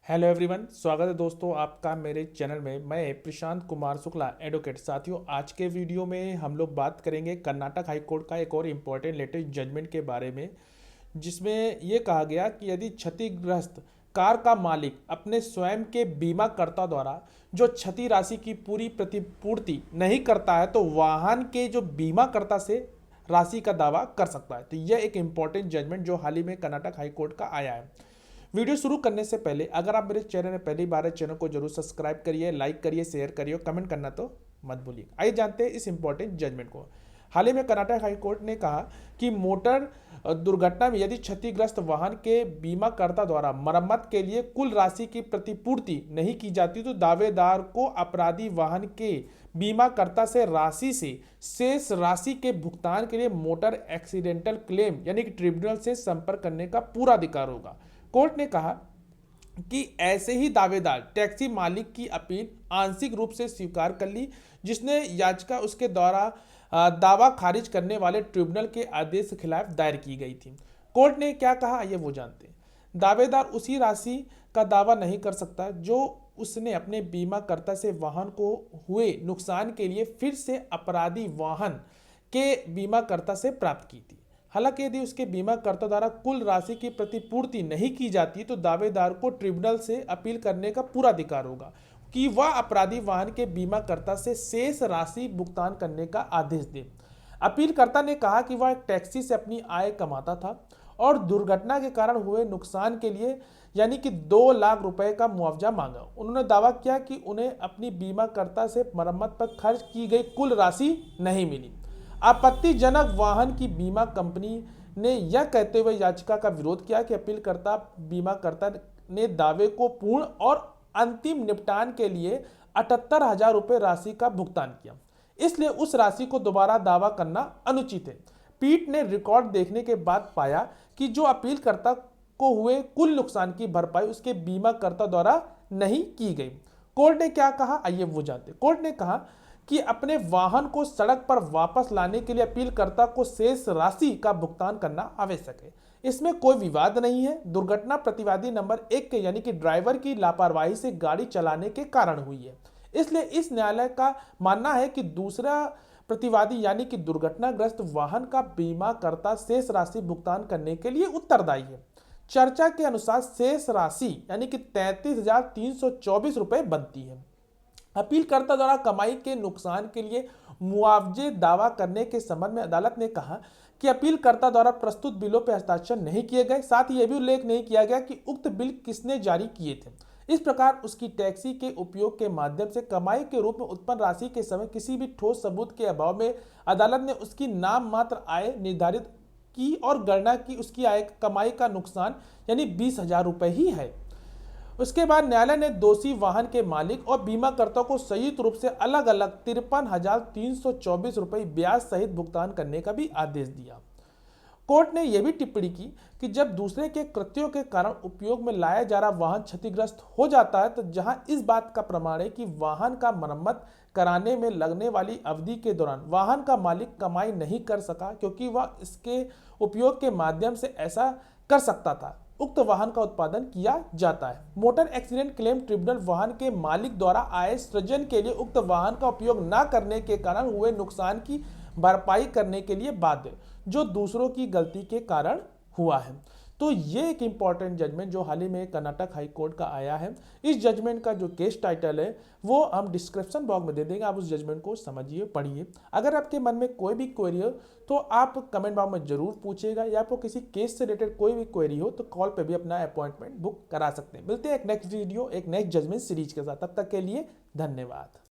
Hello everyone, स्वागत है दोस्तों आपका मेरे चैनल में। मैं प्रशांत कुमार शुक्ला, एडवोकेट। साथियों, आज के वीडियो में हम लोग बात करेंगे कर्नाटक हाई कोर्ट का एक और इम्पोर्टेंट लेटेस्ट जजमेंट के बारे में, जिसमें ये कहा गया कि यदि क्षतिग्रस्त कार का मालिक अपने स्वयं के बीमाकर्ता द्वारा जो क्षति राशि की पूरी प्रतिपूर्ति नहीं करता है तो वाहन के जो बीमाकर्ता से राशि का दावा कर सकता है। तो यह एक इम्पॉर्टेंट जजमेंट जो हाल ही में कर्नाटक हाई कोर्ट का आया है। वीडियो शुरू करने से पहले अगर आप मेरे चैनल में पहली बार है, चैनल को जरूर सब्सक्राइब करिए, लाइक करिए, शेयर करिए, कमेंट करना तो मत भूलिए। आइए जानते हैं इस इंपॉर्टेंट जजमेंट को। हाल ही में कर्नाटक हाई कोर्ट ने कहा कि मोटर दुर्घटना में यदि क्षतिग्रस्त वाहन के बीमाकर्ता द्वारा मरम्मत के लिए कुल राशि की प्रतिपूर्ति नहीं की जाती तो दावेदार को अपराधी वाहन के बीमाकर्ता से राशि से शेष राशि के भुगतान के लिए मोटर एक्सीडेंटल क्लेम यानी कि ट्रिब्यूनल से संपर्क करने का पूरा अधिकार होगा। कोर्ट ने कहा कि ऐसे ही दावेदार टैक्सी मालिक की अपील आंशिक रूप से स्वीकार कर ली जिसने याचिका उसके द्वारा दावा खारिज करने वाले ट्रिब्यूनल के आदेश के खिलाफ दायर की गई थी। कोर्ट ने क्या कहा आइए वो जानते हैं। दावेदार उसी राशि का दावा नहीं कर सकता जो उसने अपने बीमाकर्ता से वाहन को हुए नुकसान के लिए फिर से अपराधी वाहन के बीमाकर्ता से प्राप्त की थी। हालांकि यदि उसके बीमाकर्ता द्वारा कुल राशि की प्रतिपूर्ति नहीं की जाती तो दावेदार को ट्रिब्यूनल से अपील करने का पूरा अधिकार होगा कि वह अपराधी वाहन के बीमाकर्ता से शेष राशि भुगतान करने का आदेश दे। अपीलकर्ता ने कहा कि वह एक टैक्सी से अपनी आय कमाता था और दुर्घटना के कारण हुए नुकसान के लिए यानी कि 2 लाख रुपए का मुआवजा मांगा। उन्होंने दावा किया कि उन्हें अपनी बीमाकर्ता से मरम्मत पर खर्च की गई कुल राशि नहीं मिली। आपत्तिजनक वाहन की बीमा कंपनी ने यह कहते हुए याचिका का विरोध किया कि अपीलकर्ता बीमाकर्ता ने दावे को पूर्ण और अंतिम निपटान के लिए 78,000 रुपये राशि का भुगतान किया, इसलिए उस राशि को दोबारा दावा करना अनुचित है। पीठ ने रिकॉर्ड देखने के बाद पाया कि जो अपीलकर्ता को हुए कुल नुकसान की भरपाई उसके बीमाकर्ता द्वारा नहीं की गई। कोर्ट ने क्या कहा आइए वो जानते। कोर्ट ने कहा कि अपने वाहन को सड़क पर वापस लाने के लिए अपीलकर्ता को शेष राशि का भुगतान करना आवश्यक है। इसमें कोई विवाद नहीं है। दुर्घटना प्रतिवादी नंबर 1 के यानी कि ड्राइवर की लापरवाही से गाड़ी चलाने के कारण हुई है, इसलिए इस न्यायालय का मानना है कि दूसरा प्रतिवादी यानी कि दुर्घटनाग्रस्त वाहन का बीमाकर्ता शेष राशि भुगतान करने के लिए उत्तरदायी है। चर्चा के अनुसार शेष राशि यानी कि 33,324 रुपये बनती है। अपीलकर्ता द्वारा कमाई के नुकसान के लिए मुआवजे दावा करने के संबंध में अदालत ने कहा कि अपीलकर्ता द्वारा प्रस्तुत बिलों पर हस्ताक्षर नहीं किए गए। साथ ही यह भी उल्लेख नहीं किया गया कि उक्त बिल किसने जारी किए थे। इस प्रकार उसकी टैक्सी के उपयोग के माध्यम से कमाई के रूप में उत्पन्न राशि के समय किसी भी ठोस सबूत के अभाव में अदालत ने उसकी नाम मात्र आय निर्धारित की और गणना की उसकी आय कमाई का नुकसान यानी 20,000 रुपये ही है। उसके बाद न्यायालय ने दोषी वाहन के मालिक और बीमाकर्ता को संयुक्त रूप से अलग अलग 53,324 रुपये ब्याज सहित भुगतान करने का भी आदेश दिया। कोर्ट ने यह भी टिप्पणी की कि जब दूसरे के कृत्यों के कारण उपयोग में लाया जा रहा वाहन क्षतिग्रस्त हो जाता है तो जहां इस बात का प्रमाण है कि वाहन का मरम्मत कराने में लगने वाली अवधि के दौरान वाहन का मालिक कमाई नहीं कर सका क्योंकि वह इसके उपयोग के माध्यम से ऐसा कर सकता था, उक्त वाहन का उत्पादन किया जाता है। मोटर एक्सीडेंट क्लेम ट्रिब्यूनल वाहन के मालिक द्वारा आय सृजन के लिए उक्त वाहन का उपयोग न करने के कारण हुए नुकसान की भरपाई करने के लिए बाध्य जो दूसरों की गलती के कारण हुआ है। तो ये एक इंपॉर्टेंट जजमेंट जो हाल ही में कर्नाटक हाई कोर्ट का आया है। इस जजमेंट का जो केस टाइटल है वो हम डिस्क्रिप्शन बॉक्स में दे देंगे, आप उस जजमेंट को समझिए, पढ़िए। अगर आपके मन में कोई भी क्वेरी हो तो आप कमेंट बॉक्स में जरूर पूछिएगा, या आपको किसी केस से रिलेटेड कोई भी क्वेरी हो तो कॉल पे भी अपना अपॉइंटमेंट बुक करा सकते हैं। मिलते हैं एक नेक्स्ट वीडियो एक नेक्स्ट जजमेंट सीरीज के साथ, तब तक के लिए धन्यवाद।